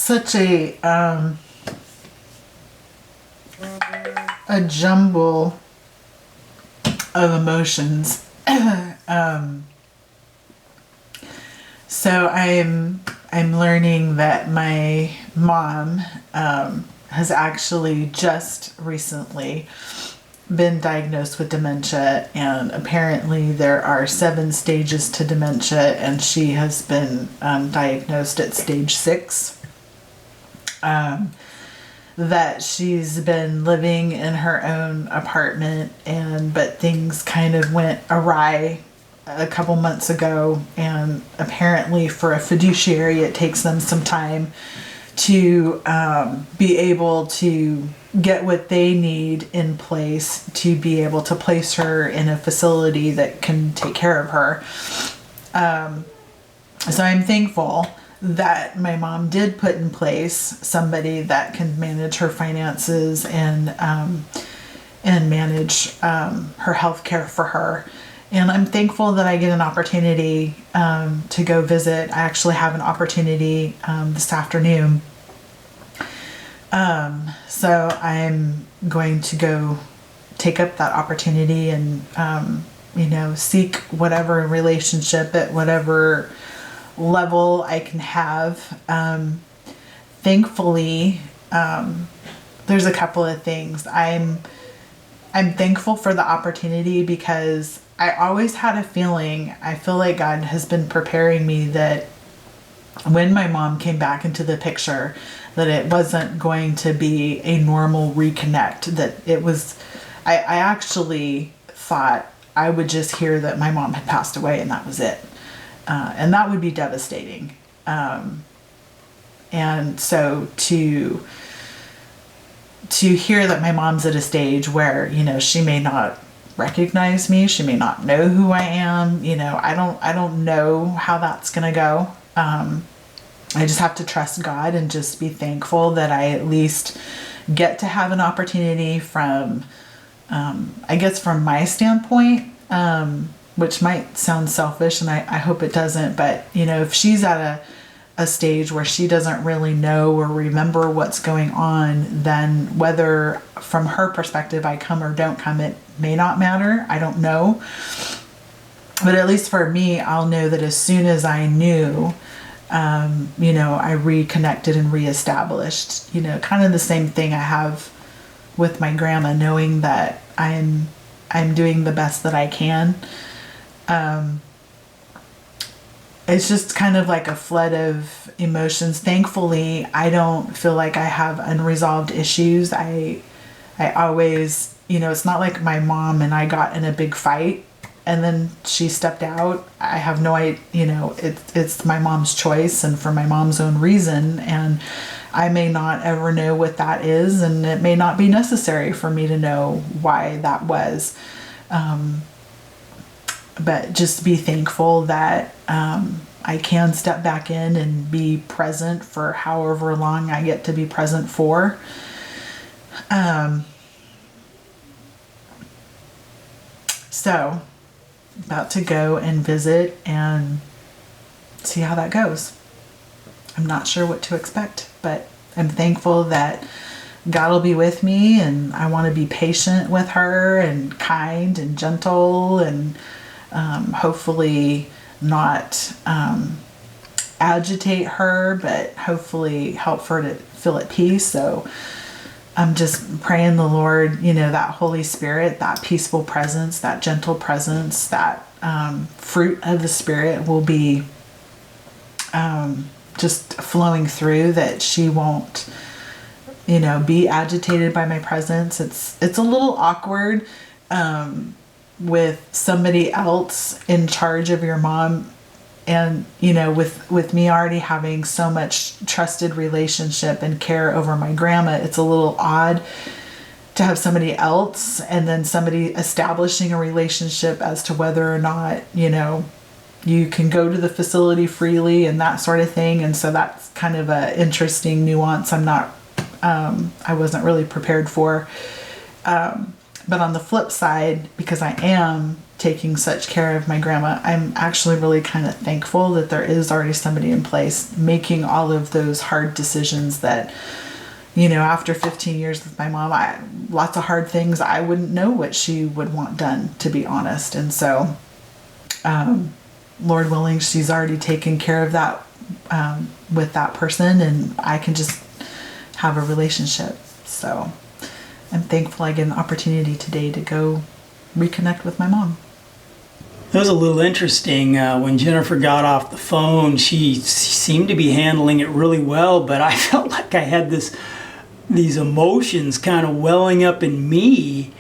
such a jumble of emotions. So I'm learning that my mom has actually just recently been diagnosed with dementia, and apparently there are 7 stages to dementia, and she has been diagnosed at stage 6. That she's been living in her own apartment, but things kind of went awry a couple months ago, and apparently for a fiduciary it takes them some time to be able to get what they need in place to be able to place her in a facility that can take care of her. So I'm thankful that my mom did put in place somebody that can manage her finances and manage her health care for her. And I'm thankful that I get an opportunity to go visit. I actually have an opportunity this afternoon. So I'm going to go take up that opportunity and, seek whatever relationship at whatever level I can have. Thankfully, there's a couple of things. I'm thankful for the opportunity because I always had a feeling, I feel like God has been preparing me that when my mom came back into the picture, that it wasn't going to be a normal reconnect, that it was, I actually thought I would just hear that my mom had passed away and that was it. And that would be devastating. And so to hear that my mom's at a stage where, she may not recognize me, she may not know who I am, I don't know how that's going to go. I just have to trust God and just be thankful that I at least get to have an opportunity from, I guess from my standpoint, which might sound selfish, and I hope it doesn't, but if she's at a stage where she doesn't really know or remember what's going on, then whether from her perspective I come or don't come, it may not matter. I don't know. But at least for me, I'll know that as soon as I knew, I reconnected and reestablished, kind of the same thing I have with my grandma, knowing that I'm doing the best that I can. It's just kind of like a flood of emotions. Thankfully, I don't feel like I have unresolved issues. I always, it's not like my mom and I got in a big fight and then she stepped out. I have no idea, it's my mom's choice and for my mom's own reason. And I may not ever know what that is, and it may not be necessary for me to know why that was. But just be thankful that I can step back in and be present for however long I get to be present for. So, about to go and visit and see how that goes. I'm not sure what to expect, but I'm thankful that God will be with me, and I want to be patient with her and kind and gentle and hopefully not agitate her, but hopefully help her to feel at peace. So I'm just praying the Lord, that Holy Spirit, that peaceful presence, that gentle presence, that fruit of the Spirit will be just flowing through, that she won't, be agitated by my presence. It's a little awkward with somebody else in charge of your mom, and with me already having so much trusted relationship and care over my grandma, it's a little odd to have somebody else and then somebody establishing a relationship as to whether or not you can go to the facility freely and that sort of thing. And so that's kind of a interesting nuance I wasn't really prepared for. But on the flip side, because I am taking such care of my grandma. I'm actually really kind of thankful that there is already somebody in place making all of those hard decisions that, after 15 years with my mom, lots of hard things, I wouldn't know what she would want done, to be honest. And so, Lord willing, she's already taken care of that with that person, and I can just have a relationship. So I'm thankful I get an opportunity today to go reconnect with my mom. It was a little interesting. When Jennifer got off the phone, she seemed to be handling it really well, but I felt like I had these emotions kind of welling up in me.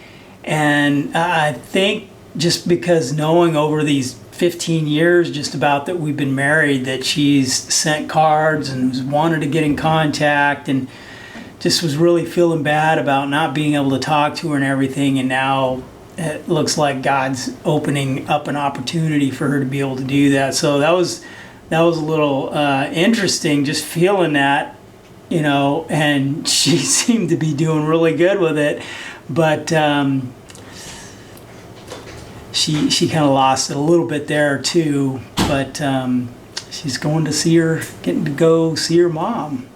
And I think just because knowing over these 15 years just about that we've been married, that she's sent cards and wanted to get in contact, and just was really feeling bad about not being able to talk to her and everything. And now it looks like God's opening up an opportunity for her to be able to do that. So that was a little interesting, just feeling that, and she seemed to be doing really good with it. But she kind of lost it a little bit there too. But she's getting to go see her mom.